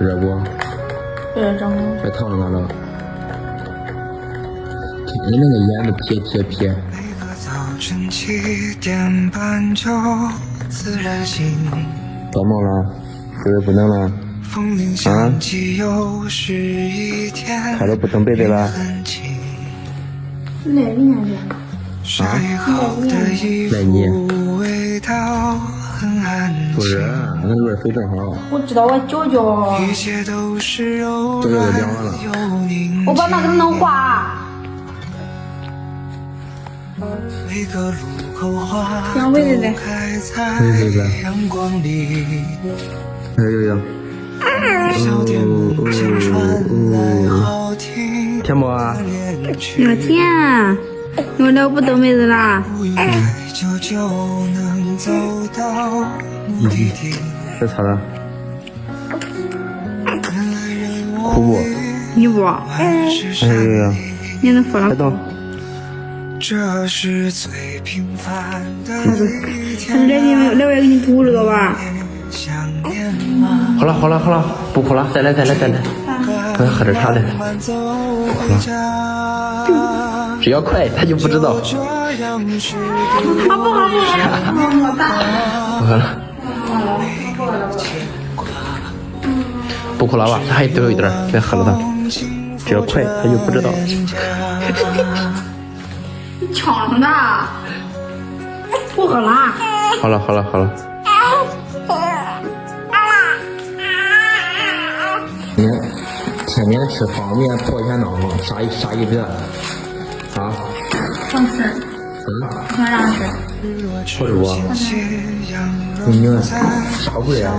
热不？热着呢。别烫着了。你那个烟的撇。感冒了？是不是不能了？啊？开了不腾被子了？来你那边。啊？来你？不是，那热水正好。我知道我脚脚都凉完了。我把那个弄化。想围着的。围着的。有。甜不啊？有甜。我都不等妹子啦。这擦了。哭不？你不？有。你能扶了？别动。这是最平凡的一天。来我也给你涂这个吧。好了，不哭了，再来。我要喝点茶来。只要快，他就不知道。好不好？不喝了。不哭了吧？还多有一点，再喝了它。只要快，他就不知道。你抢的。不喝了。好了。你天天吃方便破一下脑子，啥意思啊？想吃。想让吃。或者我，你啥味啊？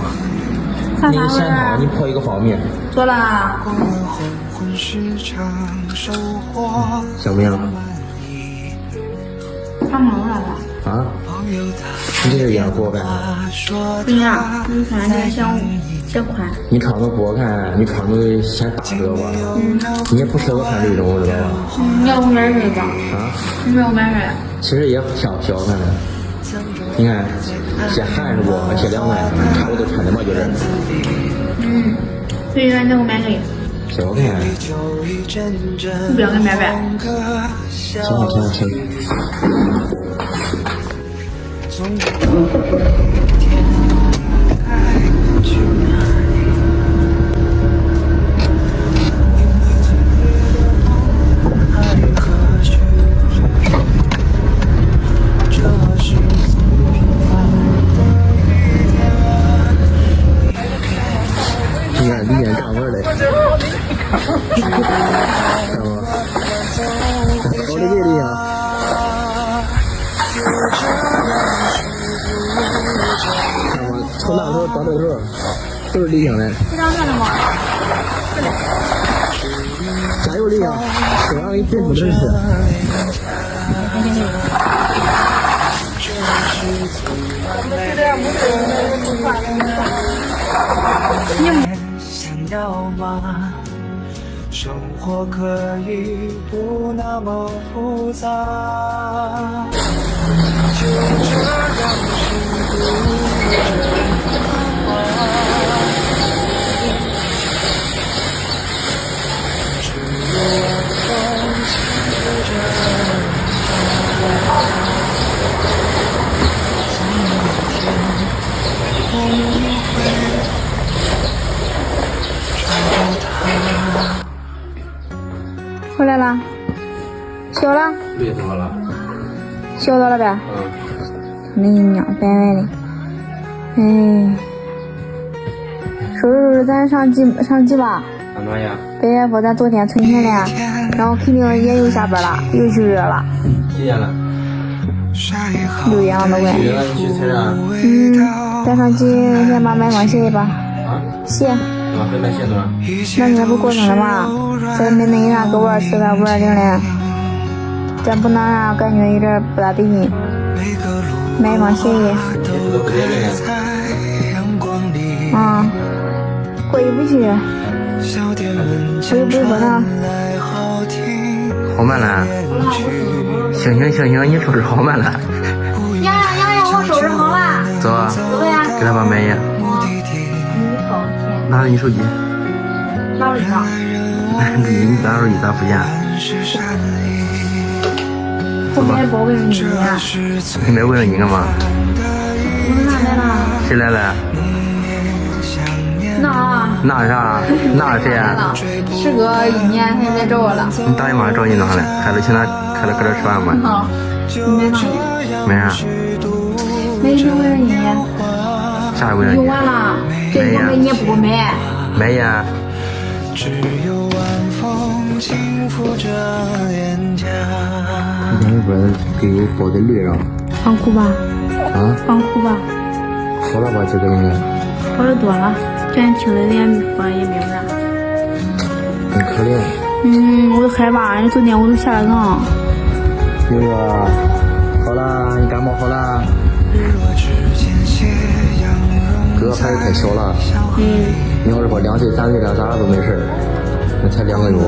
那个咸汤，你泡一个方便。做了。想不想？他忙了吧？啊？你这是烟火干啥？对呀，你看这想宽。你穿的不好看，你穿的显大知道吧？你也不适合穿这种，知道吧？你要我买这个？啊？你要我买这？其实也挺好看的。你看，些汗是不？些凉快，差不多穿的嘛就是。所以说你给我买这个。小看。你不要给买呗。行。你看，里面干味嘞。看吧，我的这里啊。看吧，从那头到这头都是理想的。这张看了吗？加油理想，这样给你进出真是。想要吗？生活可以不那么复杂，就这样是回来了，小了，累死我了。小到了呗。你娘白白的，收拾咱上几吧。干嘛呀？白姐夫咱昨天存钱了，然后肯定也又下班了，又去热了。几点了6点了都快。6点了，你去菜场。咱上去先把买双鞋吧。啊？鞋。再买鞋子吗？那你不过生了吗？咱没那啥给我吃个520的，咱不能让感觉有点不大对劲。买一双鞋。过意不去。我又不是说他。好慢了。行，你收拾好慢了。洋洋，我收拾好了。走啊。走呀。给他爸买烟。拿着你手机。哪儿长？你咋说你咋不见？我没包给你呀。你没问你干嘛？我哪来了？谁来了？那啥？那谁啊？时隔1年还来找我了。你大姨妈找你哪了？孩子请他开了搁这吃饭吗？没哪里？没啥。没有问你。啥也问你？用完了，这个没你不买。没呀。只有晚风轻拂着脸颊。你那边给我包的绿了。放苦吧。啊？放苦吧。好了吧，这个应该。好的多了，咱听了也没说也没有啥。很可怜。我都害怕，昨天我都下了炕。悠悠，好啦，你感冒好啦？哥还是太小了。你要是说2岁3岁了，啥都没事，那才2个月。